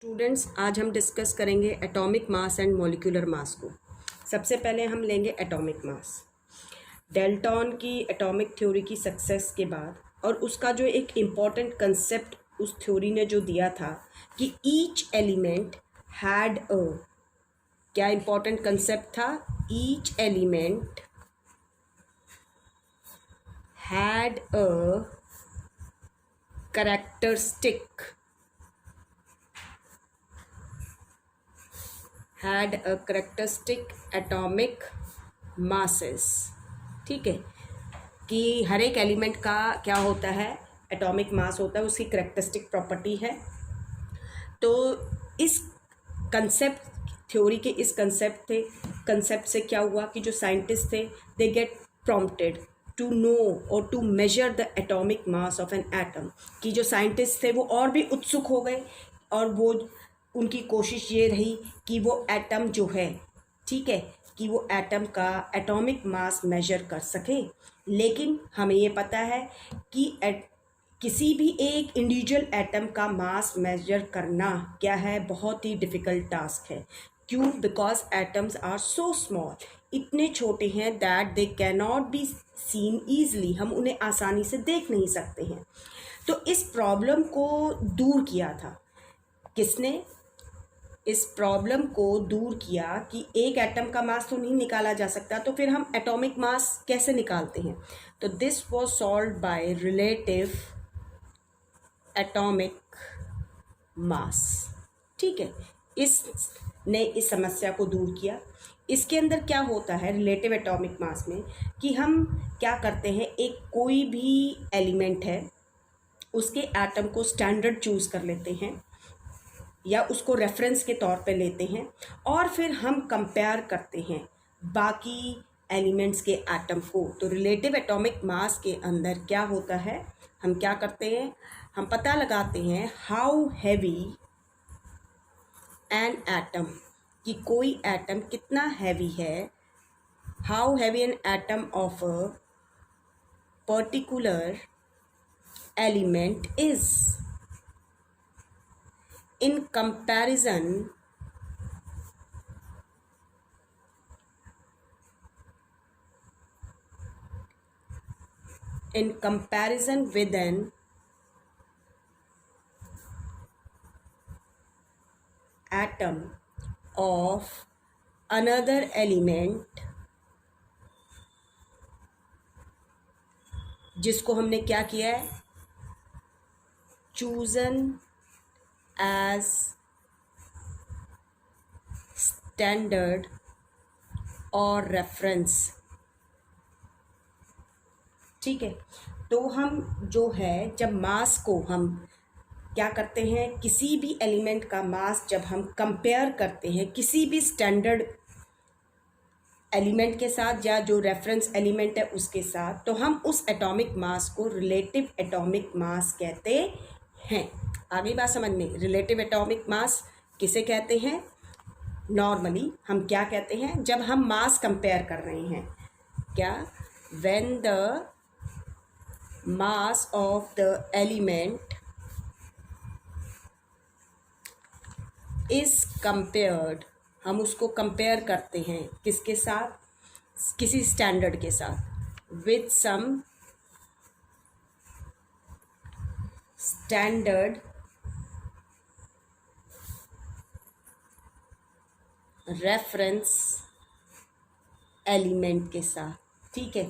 Students, आज हम discuss करेंगे atomic mass and molecular mass को। सबसे पहले हम लेंगे एटॉमिक मास। डेल्टन की एटॉमिक थ्योरी की सक्सेस के बाद और उसका जो एक इम्पॉर्टेंट कंसेप्ट उस थ्योरी ने जो दिया था कि ईच एलिमेंट हैड अ, क्या इम्पॉर्टेंट कंसेप्ट था? Each element had a characteristic had a characteristic atomic masses। ठीक है, कि हर एक एलिमेंट का क्या होता है, एटॉमिक मास होता है, उसकी करेक्टरिस्टिक प्रॉपर्टी है। तो इस कंसेप्ट थ्योरी के इस कंसेप्ट से क्या हुआ कि जो साइंटिस्ट थे they get prompted to know और to measure the atomic mass of an atom. कि जो साइंटिस्ट थे वो और भी उत्सुक हो गए और वो उनकी कोशिश ये रही कि वो एटम जो है, ठीक है, कि वो एटम का एटॉमिक मास मेजर कर सके। लेकिन हमें ये पता है कि किसी भी एक इंडिविजुअल एटम का मास मेजर करना क्या है, बहुत ही डिफ़िकल्ट टास्क है। क्यों? Because atoms are so small, इतने छोटे हैं that they can not be seen easily, हम उन्हें आसानी से देख नहीं सकते हैं। तो इस प्रॉब्लम को दूर किया था किसने? इस प्रॉब्लम को दूर किया कि एक एटम का मास तो नहीं निकाला जा सकता, तो फिर हम एटॉमिक मास कैसे निकालते हैं? तो this was solved by relative atomic mass. ठीक है, इसने इस समस्या को दूर किया। इसके अंदर क्या होता है रिलेटिव एटॉमिक मास में, कि हम क्या करते हैं, एक कोई भी एलिमेंट है उसके एटम को स्टैंडर्ड चूज़ कर लेते हैं या उसको रेफरेंस के तौर पे लेते हैं और फिर हम कंपेयर करते हैं बाकी एलिमेंट्स के एटम को। तो रिलेटिव एटॉमिक मास के अंदर क्या होता है, हम क्या करते हैं, हम पता लगाते हैं हाउ हैवी एन एटम, कि कोई एटम कितना हैवी है, how heavy an atom of a particular element is in comparison with an atom of another element, जिसको हमने क्या किया है, chosen as standard और रेफरेंस। ठीक है, तो हम जो है जब मास को हम क्या करते हैं, किसी भी एलिमेंट का मास जब हम कंपेयर करते हैं किसी भी स्टैंडर्ड एलिमेंट के साथ या जो रेफरेंस एलिमेंट है उसके साथ, तो हम उस एटॉमिक मास को रिलेटिव एटॉमिक मास कहते हैं। आगे बात समझ में, रिलेटिव एटॉमिक मास किसे कहते हैं? नॉर्मली हम क्या कहते हैं जब हम मास कंपेयर कर रहे हैं, क्या, when the mass of the element is compared, हम उसको कंपेयर करते हैं किसके साथ, किसी स्टैंडर्ड के साथ, with some standard reference element के साथ। ठीक है,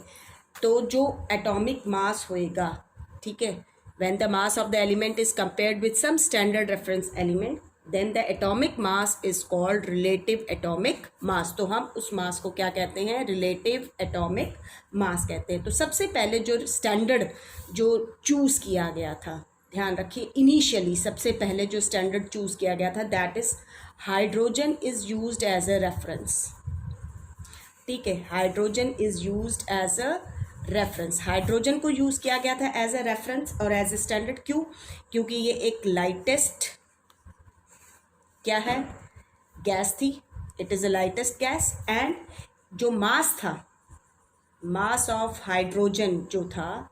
तो जो एटॉमिक मास होएगा, ठीक है, when the mass of the element is compared with some standard reference element, then the atomic mass is called relative atomic mass. तो हम उस मास को क्या कहते हैं, रिलेटिव एटॉमिक मास कहते हैं। तो सबसे पहले जो स्टैंडर्ड जो चूज़ किया गया था, ध्यान रखिए, इनिशियली सबसे पहले जो स्टैंडर्ड चूज़ किया गया था that is hydrogen is used as a reference. ठीक है, hydrogen is used as a reference, hydrogen को यूज़ किया गया था एज अ रेफरेंस और एज ए स्टैंडर्ड। क्यों? क्योंकि ये एक लाइटेस्ट क्या है, गैस थी, it is a lightest gas, and जो मास था, मास ऑफ हाइड्रोजन जो था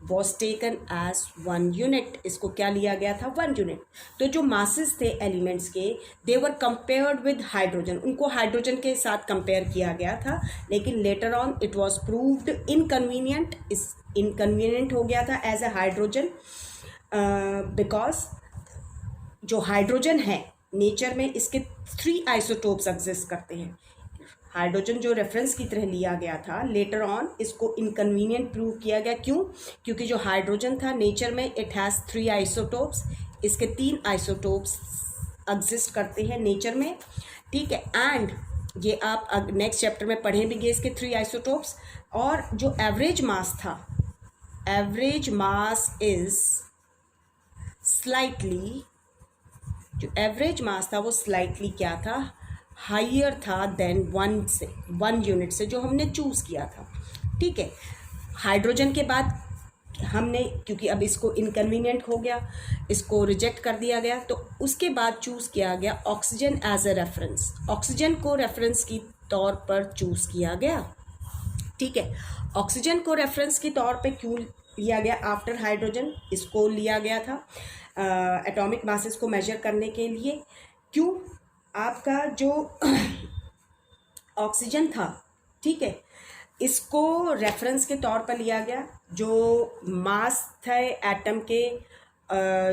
वॉज टेकन एज 1 यूनिट। इसको क्या लिया गया था? 1 यूनिट। तो जो मासेस थे एलिमेंट्स के, दे वर कंपेयर्ड विद हाइड्रोजन, उनको हाइड्रोजन के साथ कंपेयर किया गया था, लेकिन later on it was proved inconvenient, इस इनकन्वीनियंट हो गया था एज ए हाइड्रोजन, बिकॉज जो हाइड्रोजन है नेचर में इसके 3 आइसोटोप्स एग्जिस्ट करते हैं। हाइड्रोजन जो रेफरेंस की तरह लिया गया था, लेटर ऑन इसको इनकन्वीनियंट प्रूव किया गया। क्यों? क्योंकि जो हाइड्रोजन था नेचर में इट हैज़ 3 आइसोटोप्स, इसके 3 आइसोटोप्स एग्जिस्ट करते हैं नेचर में, ठीक है। एंड ये आप नेक्स्ट चैप्टर में पढ़ेंगे इसके 3 आइसोटोप्स। और जो एवरेज मास था, एवरेज मास इज स्लाइटली, जो एवरेज मास था वो स्लाइटली क्या था? हाइयर था देन 1 यूनिट से जो हमने चूज़ किया था, ठीक है। हाइड्रोजन के बाद हमने, क्योंकि अब इसको इनकन्वीनियंट हो गया, इसको रिजेक्ट कर दिया गया, तो उसके बाद चूज़ किया गया oxygen as a reference. Oxygen को रेफरेंस की तौर पर चूज़ किया गया, ठीक है। ऑक्सीजन को रेफरेंस के तौर पे क्यों लिया गया आफ्टर हाइड्रोजन? इसको लिया गया था एटॉमिक मासेस को मेजर करने के लिए। क्यों? आपका जो ऑक्सीजन था, ठीक है, इसको रेफरेंस के तौर पर लिया गया। जो मास थे एटम के,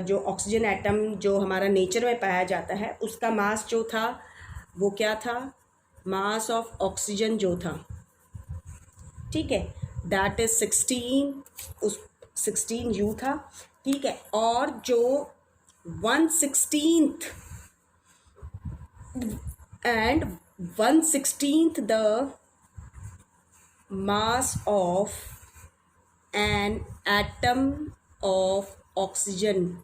जो ऑक्सीजन एटम जो हमारा नेचर में पाया जाता है, उसका मास जो था वो क्या था? मास ऑफ ऑक्सीजन जो था, ठीक है, दैट इज 16 यू था, ठीक है। और जो 1/16 and 1/16 the mass of an atom of oxygen,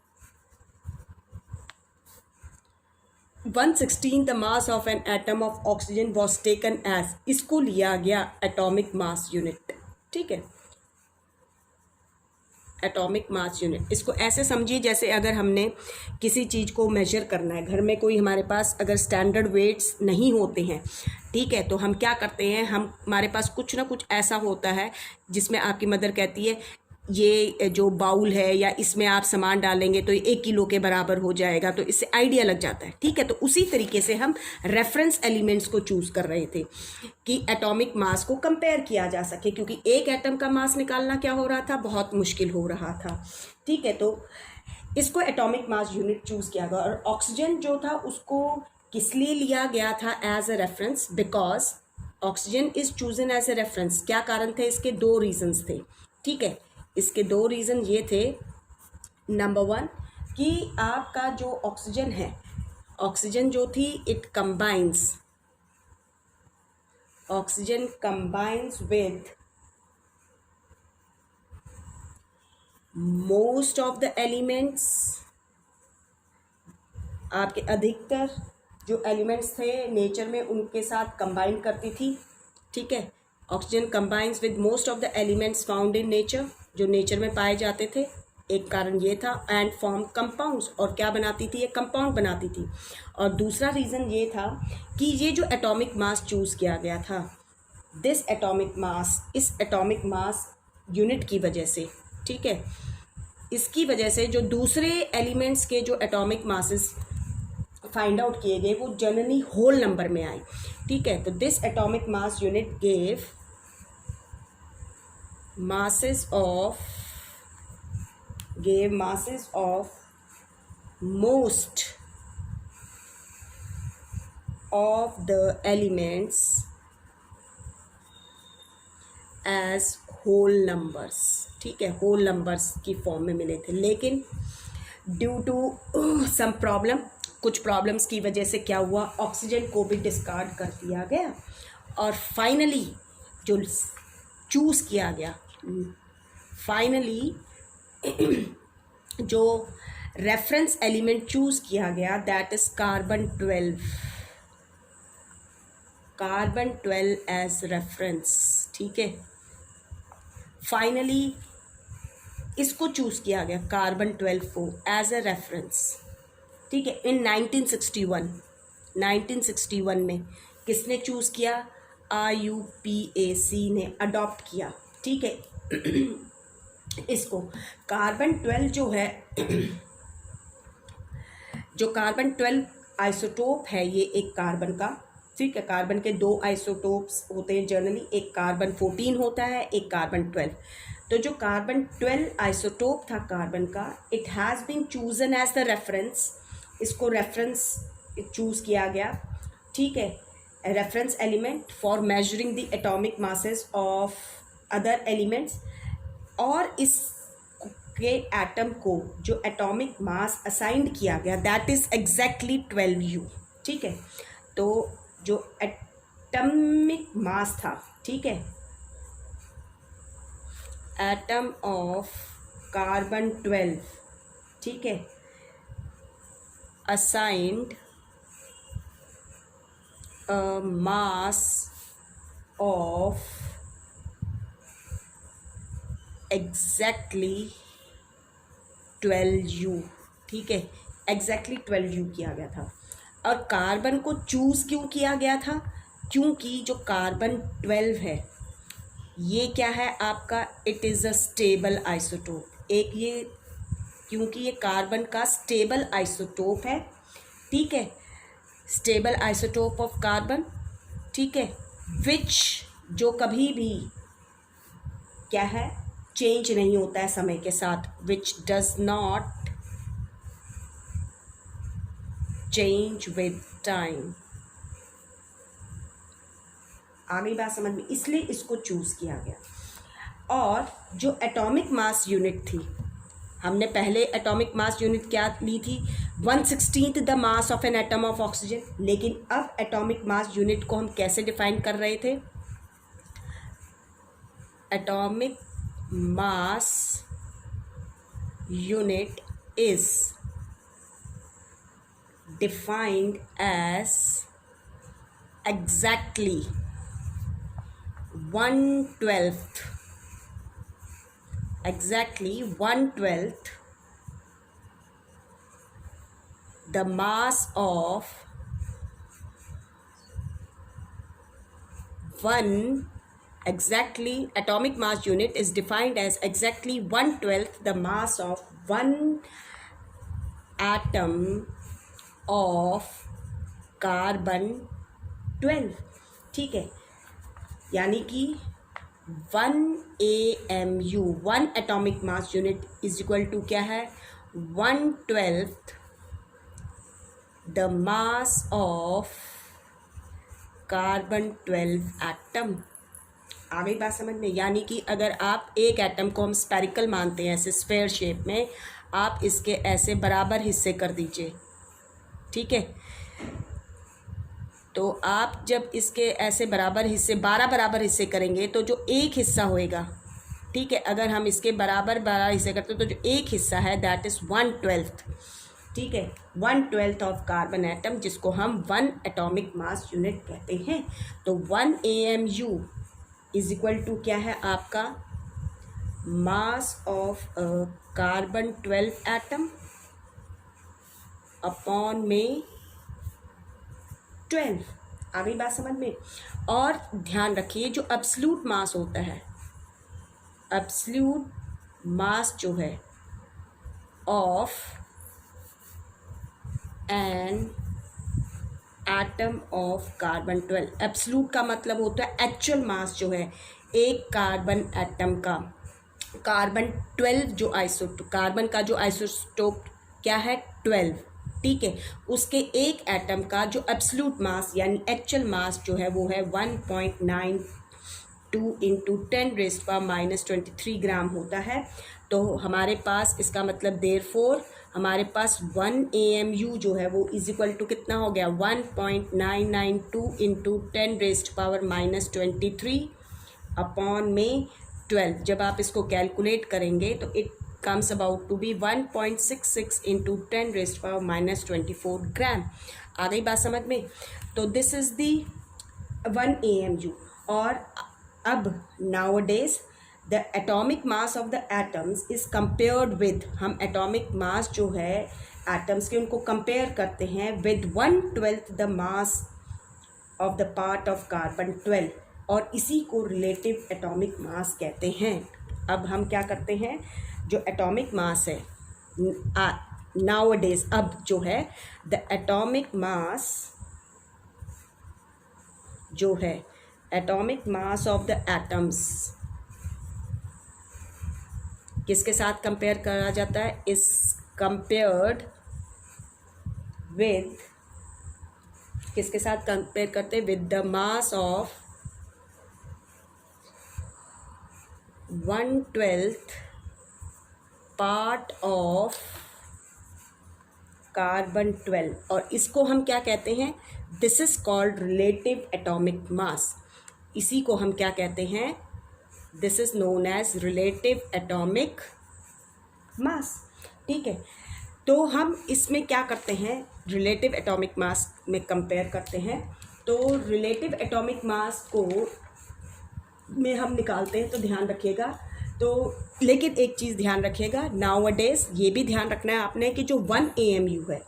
1/16 the mass of an atom of oxygen was taken as, इसको लिया गया एटॉमिक मास यूनिट, ठीक है, एटॉमिक मास यूनिट। इसको ऐसे समझिए जैसे अगर हमने किसी चीज़ को मेजर करना है, घर में कोई हमारे पास अगर स्टैंडर्ड वेट्स नहीं होते हैं, ठीक है, तो हम क्या करते हैं, हमारे पास कुछ ना कुछ ऐसा होता है जिसमें आपकी मदर कहती है ये जो बाउल है या इसमें आप सामान डालेंगे तो 1 किलो के बराबर हो जाएगा, तो इससे आइडिया लग जाता है, ठीक है। तो उसी तरीके से हम रेफरेंस एलिमेंट्स को चूज़ कर रहे थे कि एटॉमिक मास को कंपेयर किया जा सके, क्योंकि एक एटम का मास निकालना क्या हो रहा था? बहुत मुश्किल हो रहा था, ठीक है। तो इसको एटॉमिक मास यूनिट चूज़ किया गया। और ऑक्सीजन जो था उसको किस लिए लिया गया था as a reference? Because oxygen is chosen as a reference. क्या कारण थे इसके? 2 रीजन्स थे, ठीक है। इसके 2 रीज़न ये थे, नंबर 1 कि आपका जो ऑक्सीजन है, ऑक्सीजन जो थी it combines, oxygen combines with most of the elements, आपके अधिकतर जो एलिमेंट्स थे नेचर में उनके साथ कंबाइन करती थी, ठीक है। Oxygen combines with most of the elements found in nature, जो नेचर में पाए जाते थे, एक कारण ये था। एंड फॉर्म कंपाउंड्स, और क्या बनाती थी? ये कंपाउंड बनाती थी। और दूसरा रीज़न ये था कि ये जो एटॉमिक मास चूज़ किया गया था, दिस एटॉमिक मास, इस एटॉमिक मास यूनिट की वजह से, ठीक है, इसकी वजह से जो दूसरे एलिमेंट्स के जो एटॉमिक मासेस फाइंड आउट किए गए वो जनरली होल नंबर में आए, ठीक है। तो this atomic mass unit gave masses of most of the elements as whole numbers, ठीक है, whole numbers की फॉर्म में मिले थे। लेकिन ड्यू टू सम प्रॉब्लम, कुछ प्रॉब्लम्स की वजह से क्या हुआ, ऑक्सीजन को भी डिस्कार्ड कर दिया गया। और फाइनली जो चूज़ किया गया, फाइनली जो रेफरेंस एलिमेंट चूज़ किया गया, that is carbon 12 as reference, ठीक है। फाइनली इसको चूज़ किया गया कार्बन 12 को एज ए रेफरेंस, ठीक है। इन 1961 में किसने चूज़ किया? IUPAC ने अडॉप्ट किया, ठीक है। इसको कार्बन 12 जो है जो कार्बन 12 आइसोटोप है, ये एक कार्बन का, ठीक है, कार्बन के दो आइसोटोप्स होते हैं जनरली, एक कार्बन 14 होता है, एक कार्बन 12। तो जो कार्बन 12 आइसोटोप था कार्बन का, it has been chosen as the reference, इसको रेफरेंस चूज़ किया गया, ठीक है, reference element for measuring the atomic masses of other elements. और इस के एटम को जो एटॉमिक मास असाइंड किया गया दैट इज़ एग्जैक्टली 12U, ठीक है। तो जो एटॉमिक मास था, ठीक है, एटम ऑफ कार्बन 12, ठीक है, assigned a mass of exactly 12U, ठीक है, एग्जैक्टली 12U किया गया था। और कार्बन को चूज़ क्यों किया गया था? क्योंकि जो कार्बन 12 है ये क्या है आपका, it is a stable isotope. एक ये, क्योंकि ये कार्बन का स्टेबल आइसोटोप है, ठीक है, स्टेबल आइसोटोप ऑफ कार्बन, ठीक है, विच जो कभी भी क्या है, चेंज नहीं होता है समय के साथ, which does not change with time. आ गई बात समझ में, इसलिए इसको चूज किया गया। और जो एटॉमिक मास यूनिट थी, हमने पहले एटॉमिक मास यूनिट क्या ली थी, 1/16 the mass of an atom of oxygen. लेकिन अब एटॉमिक मास यूनिट को हम कैसे डिफाइन कर रहे थे, atomic mass unit is defined as exactly 1/12, exactly 1/12 the mass of one, exactly atomic mass unit is defined as exactly 1/12 the mass of one atom of carbon 12, ठीक है, यानी कि 1 AMU, 1 atomic mass unit is equal to क्या है, 1/12 the mass of carbon 12 atom. आ गई बात समझ में। यानी कि अगर आप एक एटम को हम स्फेरिकल मानते हैं, ऐसे स्फेयर शेप में, आप इसके ऐसे बराबर हिस्से कर दीजिए, ठीक है, तो आप जब इसके ऐसे बराबर हिस्से 12 बराबर हिस्से करेंगे तो जो एक हिस्सा होएगा, ठीक है, अगर हम इसके बराबर 12 हिस्से करते तो जो एक हिस्सा है दैट इज़ 1/12, ठीक है, 1/12 ऑफ कार्बन एटम, जिसको हम 1 एटॉमिक मास यूनिट कहते हैं। तो 1 AMU इज इक्वल टू क्या है आपका, मास ऑफ कार्बन 12 एटम अपॉन में 12। आ गई बात समझ में। और ध्यान रखिए जो एब्सोल्यूट मास होता है, एब्सोल्यूट मास जो है of an atom of carbon 12, absolute का मतलब होता है एक्चुअल मास जो है एक कार्बन एटम का, कार्बन 12 जो आइसोटोप, कार्बन का जो आइसोटोप क्या है 12, ठीक है, उसके एक एटम का जो एब्सोल्यूट मास यानी एक्चुअल मास जो है वो है 1.92 इंटू 10⁻⁻23 ग्राम होता है। तो हमारे पास इसका मतलब देयरफॉर हमारे पास 1 AMU जो है वो इज इक्वल टू कितना हो गया, 1.992 इंटू 10⁻⁻23 अपॉन में 12। जब आप इसको कैलकुलेट करेंगे तो it comes about to be 1.66 into 10⁻⁻24 ग्राम। आ गई बात समझ में। तो दिस इज़ दी 1 AMU। और अब nowadays the atomic mass of the atoms is compared with, हम atomic mass जो है atoms के उनको compare करते हैं with 1/12 the mass of the part of carbon 12, और इसी को relative atomic mass कहते हैं। अब हम क्या करते हैं, जो एटॉमिक मास है नाउअडेज, अब जो है द एटॉमिक मास जो है, atomic mass of the atoms किसके साथ कंपेयर करा जाता है, इज कंपेयर्ड विद, किसके साथ कंपेयर करते हैं, with the mass of 1/12 part of carbon 12, और इसको हम क्या कहते हैं, this is called relative atomic mass. इसी को हम क्या कहते हैं, this is known as relative atomic mass. ठीक है, तो हम इसमें क्या करते हैं, रिलेटिव एटॉमिक मास में कंपेयर करते हैं। तो रिलेटिव एटॉमिक मास को में हम निकालते हैं, तो ध्यान रखिएगा। तो लेकिन एक चीज़ ध्यान रखिएगा, नाउअडेज ये भी ध्यान रखना है आपने कि जो 1 AMU है,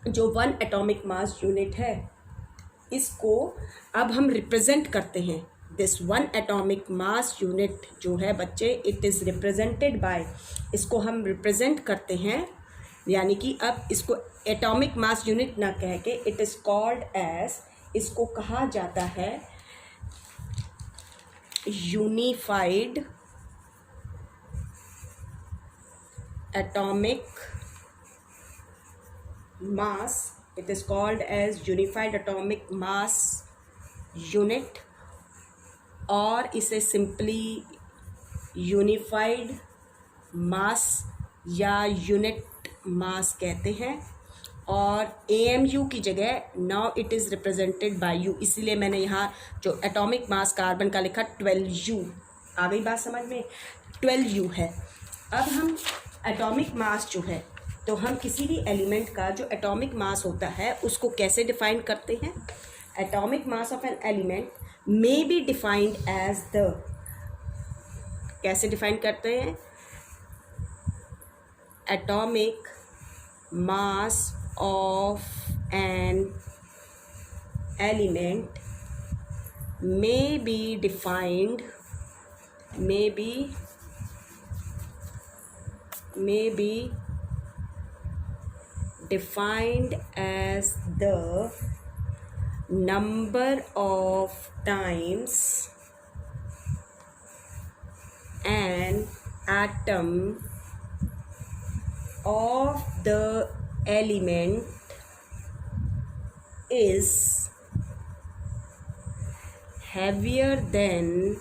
जो 1 एटॉमिक मास यूनिट है, इसको अब हम रिप्रेजेंट करते हैं। दिस 1 एटॉमिक मास यूनिट जो है बच्चे, इट इज़ रिप्रेजेंटेड बाय, इसको हम रिप्रेजेंट करते हैं, यानी कि अब इसको एटॉमिक मास यूनिट ना कह के इट इज़ कॉल्ड एज, इसको कहा जाता है unified atomic mass, it is called as unified atomic mass unit, और इसे सिंपली यूनिफाइड मास या यूनिट मास कहते हैं। और AMU की जगह now it is represented by U, इसीलिए मैंने यहाँ जो एटॉमिक मास कार्बन का लिखा 12U। आ गई बात समझ में, 12U है। अब हम एटॉमिक मास जो है, तो हम किसी भी एलिमेंट का जो एटॉमिक मास होता है उसको कैसे डिफाइन करते हैं, atomic mass of an element may be defined as the, कैसे डिफाइन करते हैं, atomic mass of an element may be defined as the number of times an atom of the element is heavier than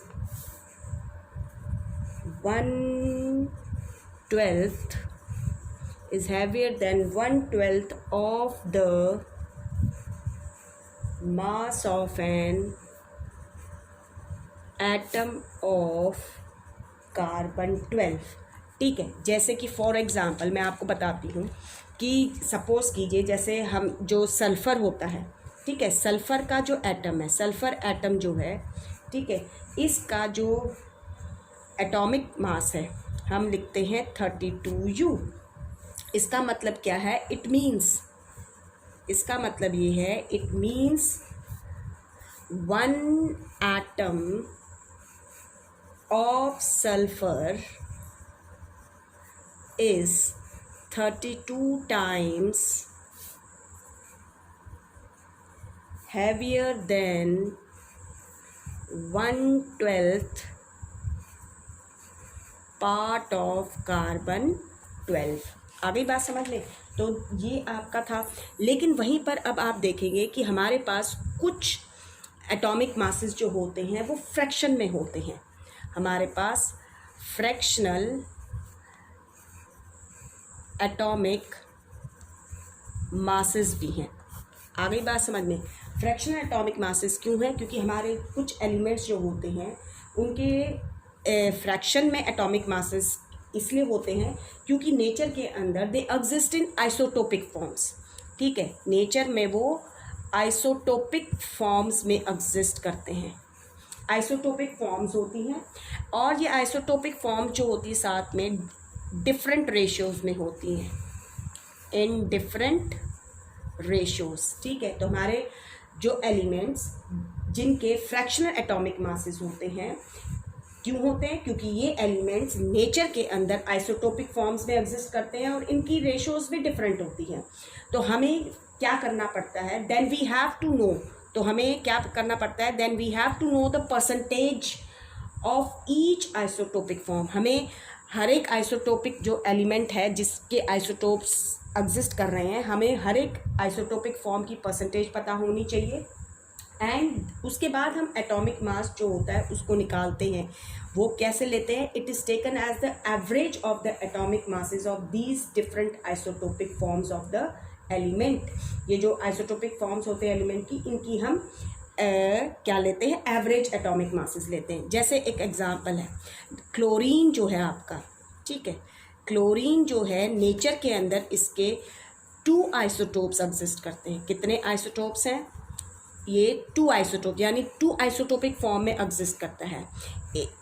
1/12 of the mass of an atom of carbon 12। ठीक है, जैसे कि for example मैं आपको बताती हूँ कि suppose कीजिए, जैसे हम जो सल्फ़र होता है, ठीक है, सल्फ़र का जो एटम है, सल्फ़र एटम जो है, ठीक है, इसका जो एटॉमिक मास है हम लिखते हैं 32U। इसका मतलब क्या है, इट मीन्स, इसका मतलब ये है, it means 1 atom of sulphur is 32 times heavier than 1/12 part of carbon 12। आ गई बात समझ में। तो ये आपका था, लेकिन वहीं पर अब आप देखेंगे कि हमारे पास कुछ एटॉमिक मासेस जो होते हैं वो फ्रैक्शन में होते हैं। हमारे पास फ्रैक्शनल एटॉमिक मासेस भी हैं। आ गई बात समझ में। फ्रैक्शनल एटॉमिक मासेस क्यों है, क्योंकि हमारे कुछ एलिमेंट्स जो होते हैं उनके फ्रैक्शन में एटॉमिक मासेस इसलिए होते हैं क्योंकि नेचर के अंदर they exist in isotopic forms. ठीक है, नेचर में वो आइसोटोपिक फॉर्म्स में एग्जिस्ट करते हैं। आइसोटोपिक फॉर्म्स होती हैं, और ये आइसोटोपिक फॉर्म जो होती है साथ में डिफरेंट रेशियोज़ में होती हैं, इन डिफरेंट रेशियोज़। ठीक है, तो हमारे जो एलिमेंट्स जिनके फ्रैक्शनल एटॉमिक मासेस होते हैं क्यों होते हैं? क्योंकि ये एलिमेंट्स नेचर के अंदर आइसोटोपिक फॉर्म्स में एग्जिस्ट करते हैं और इनकी रेशोज भी डिफरेंट होती हैं। तो हमें क्या करना पड़ता है? Then we have to know, तो हमें क्या करना पड़ता है? Then we have to know the percentage of each isotopic form. हमें हर एक आइसोटोपिक जो एलिमेंट है जिसके आइसोटोप्स एग्जिस्ट कर रहे हैं, हमें हर एक आइसोटोपिक फॉर्म की परसेंटेज पता होनी चाहिए। एंड उसके बाद हम एटॉमिक मास जो होता है उसको निकालते हैं। वो कैसे लेते हैं? It is taken as the average of the atomic masses of these different isotopic forms of the element. ये जो आइसोटोपिक फॉर्म्स होते हैं एलिमेंट की, इनकी हम क्या लेते हैं? एवरेज एटॉमिक मासेस लेते हैं। जैसे एक एग्जांपल है क्लोरीन जो है आपका, ठीक है, क्लोरीन जो है नेचर के अंदर इसके 2 आइसोटोप्स एग्जिस्ट करते हैं। कितने आइसोटोप्स हैं? ये 2 आइसोटोप, यानी 2 आइसोटोपिक फॉर्म में एग्जिस्ट करता है।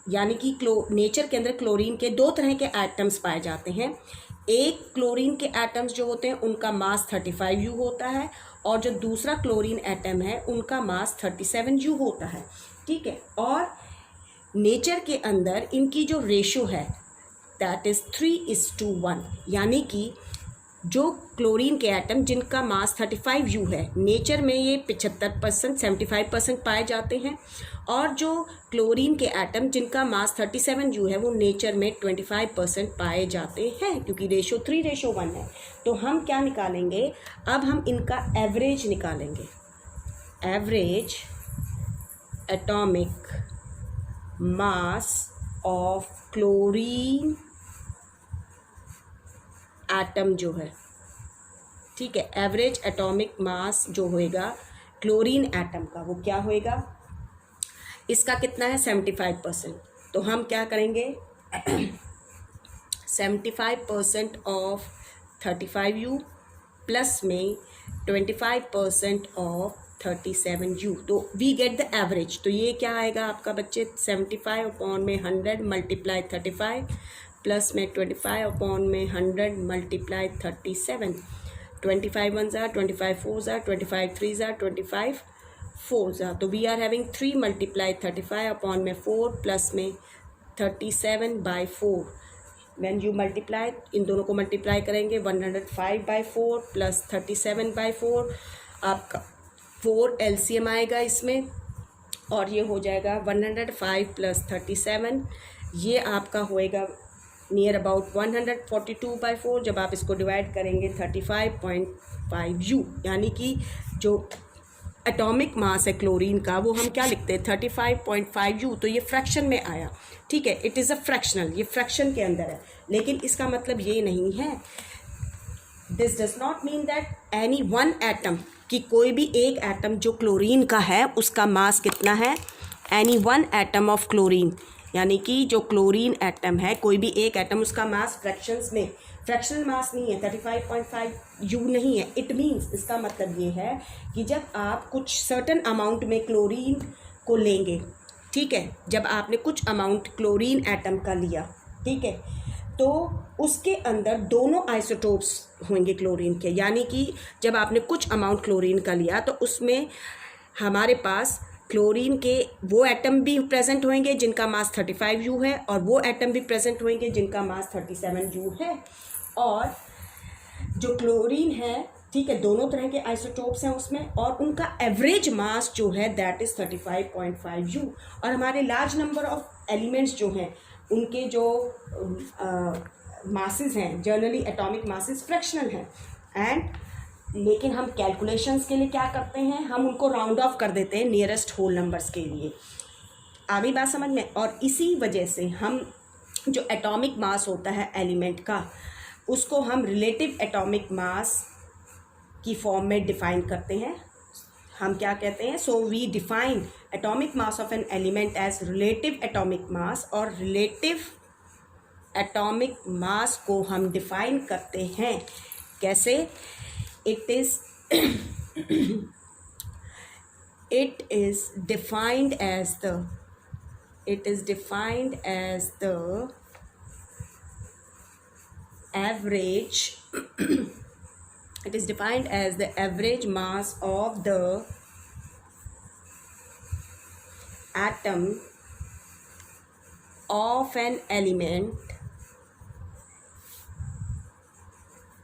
यानी कि नेचर के अंदर क्लोरीन के 2 तरह के एटम्स पाए जाते हैं। एक क्लोरीन के एटम्स जो होते हैं उनका मास 35U होता है, और जो दूसरा क्लोरीन एटम है उनका मास 37U होता है, ठीक है। और नेचर के अंदर इनकी जो रेशो है दैट इज़ 3:1, यानी कि जो क्लोरीन के एटम जिनका मास 35U है, नेचर में ये 75% 75% पाए जाते हैं, और जो क्लोरीन के एटम जिनका मास 37U है वो नेचर में 25% पाए जाते हैं, क्योंकि रेशो 3:1 है। तो हम क्या निकालेंगे? अब हम इनका एवरेज निकालेंगे। Average atomic mass of chlorine atom जो है, ठीक है, एवरेज एटॉमिक मास जो होएगा क्लोरीन एटम का, वो क्या होएगा? इसका कितना है? 75%। तो हम क्या करेंगे? 75% ऑफ 35U प्लस में 25% ऑफ 37U, तो वी गेट द एवरेज। तो ये क्या आएगा आपका बच्चे? 75/100 मल्टीप्लाई 35 प्लस में 25/100 multiply 37। 25 1s are 25 4s are 25 3s are 25 4s are, तो we are having 3 multiply 35 upon में 4 प्लस में 37/4। व्हेन यू मल्टीप्लाई, इन दोनों को मल्टीप्लाई करेंगे 105/4 प्लस 37/4, आपका 4 LCM आएगा इसमें, और ये हो जाएगा 105 प्लस 37, ये आपका होएगा नियर अबाउट 142/4। जब आप इसको डिवाइड करेंगे 35.5U, यानी कि जो एटॉमिक मास है क्लोरीन का वो हम क्या लिखते हैं? 35.5U। तो ये फ्रैक्शन में आया, ठीक है, इट इज़ अ फ्रैक्शनल, ये फ्रैक्शन के अंदर है। लेकिन इसका मतलब ये नहीं है, this does not mean that any one atom, कि कोई भी एक एटम जो क्लोरीन का है उसका मास कितना है? Any one atom of chlorine, यानी कि जो क्लोरीन एटम है, कोई भी एक एटम, उसका मास फ्रैक्शंस में, फ्रैक्शनल मास नहीं है, 35.5U नहीं है। इट मीन्स, इसका मतलब ये है कि जब आप कुछ सर्टन अमाउंट में क्लोरीन को लेंगे, ठीक है, जब आपने कुछ अमाउंट क्लोरीन एटम का लिया, ठीक है, तो उसके अंदर दोनों आइसोटोप्स होंगे क्लोरीन के, यानी कि जब आपने कुछ अमाउंट क्लोरीन का लिया तो उसमें हमारे पास क्लोरीन के वो एटम भी प्रेजेंट होंगे जिनका मास 35U है, और वो एटम भी प्रेजेंट होंगे जिनका मास 37U है। और जो क्लोरीन है, ठीक है, दोनों तरह के आइसोटोप्स हैं उसमें, और उनका एवरेज मास जो है दैट इज़ 35.5U। और हमारे लार्ज नंबर ऑफ एलिमेंट्स जो हैं उनके जो मासेस हैं, जनरली एटॉमिक मासेस फ्रैक्शनल हैं, एंड लेकिन हम कैलकुलेशंस के लिए क्या करते हैं? हम उनको राउंड ऑफ कर देते हैं नियरेस्ट होल नंबर्स के लिए। आ गई बात समझ में? और इसी वजह से हम जो एटॉमिक मास होता है एलिमेंट का, उसको हम रिलेटिव एटॉमिक मास की फॉर्म में डिफाइन करते हैं। हम क्या कहते हैं? So we define atomic mass of an element as relative atomic mass, और रिलेटिव एटॉमिक मास को हम डिफाइन करते हैं कैसे? It is defined as the average it is defined as the average mass of the atom of an element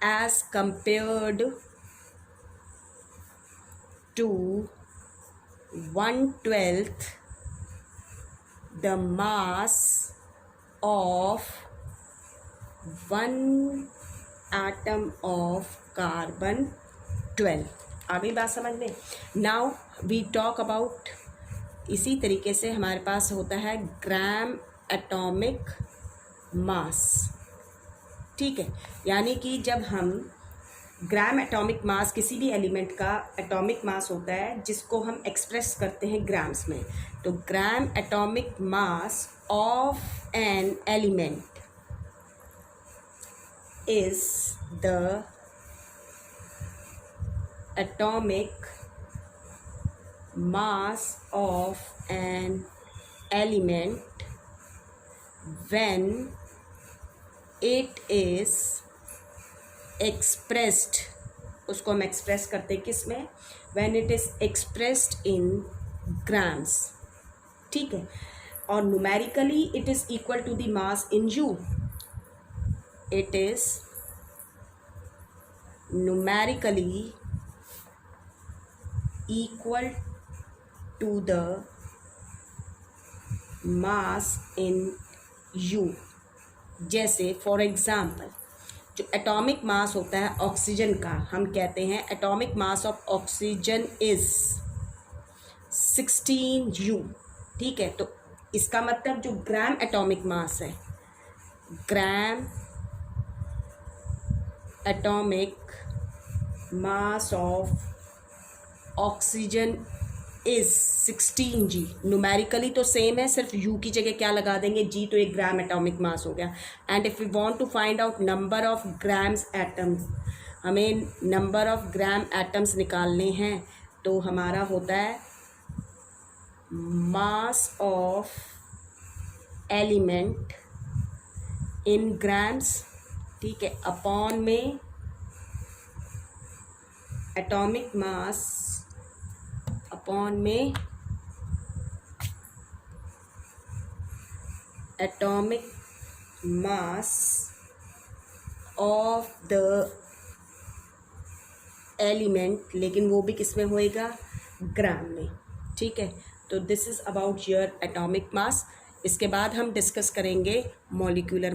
as compared to 1/12 the mass of one atom of carbon 12। आ गई बात समझ में। Now we talk about, इसी तरीके से हमारे पास होता है ग्राम एटॉमिक मास। ठीक है, यानी कि जब हम ग्राम एटॉमिक मास, किसी भी एलिमेंट का एटॉमिक मास होता है जिसको हम एक्सप्रेस करते हैं ग्राम्स में, तो gram atomic mass of an element is the atomic mass of an element when it is expressed, उसको हम एक्सप्रेस करते हैं किस में, when it is expressed in grams। ठीक है, और numerically it is equal to the mass in U। it is numerically equal to the mass in U। जैसे फॉर एग्जाम्पल जो एटॉमिक मास होता है ऑक्सीजन का, हम कहते हैं atomic mass of oxygen is 16U। ठीक है, तो इसका मतलब जो ग्राम एटॉमिक मास है, gram atomic mass of oxygen is 16G। Numerically तो सेम है, सिर्फ U की जगह क्या लगा देंगे, G, तो एक ग्राम एटॉमिक मास हो गया। And if we want to find out number of grams atoms, हमें नंबर ऑफ ग्राम एटम्स निकालने हैं, तो हमारा होता है mass of element in grams. ठीक है, अपॉन में एटॉमिक मास, अपॉन में atomic mass of the element, लेकिन वो भी किस में होएगा, ग्राम में। ठीक है, तो this is about your atomic mass. इसके बाद हम डिस्कस करेंगे मॉलिक्यूलर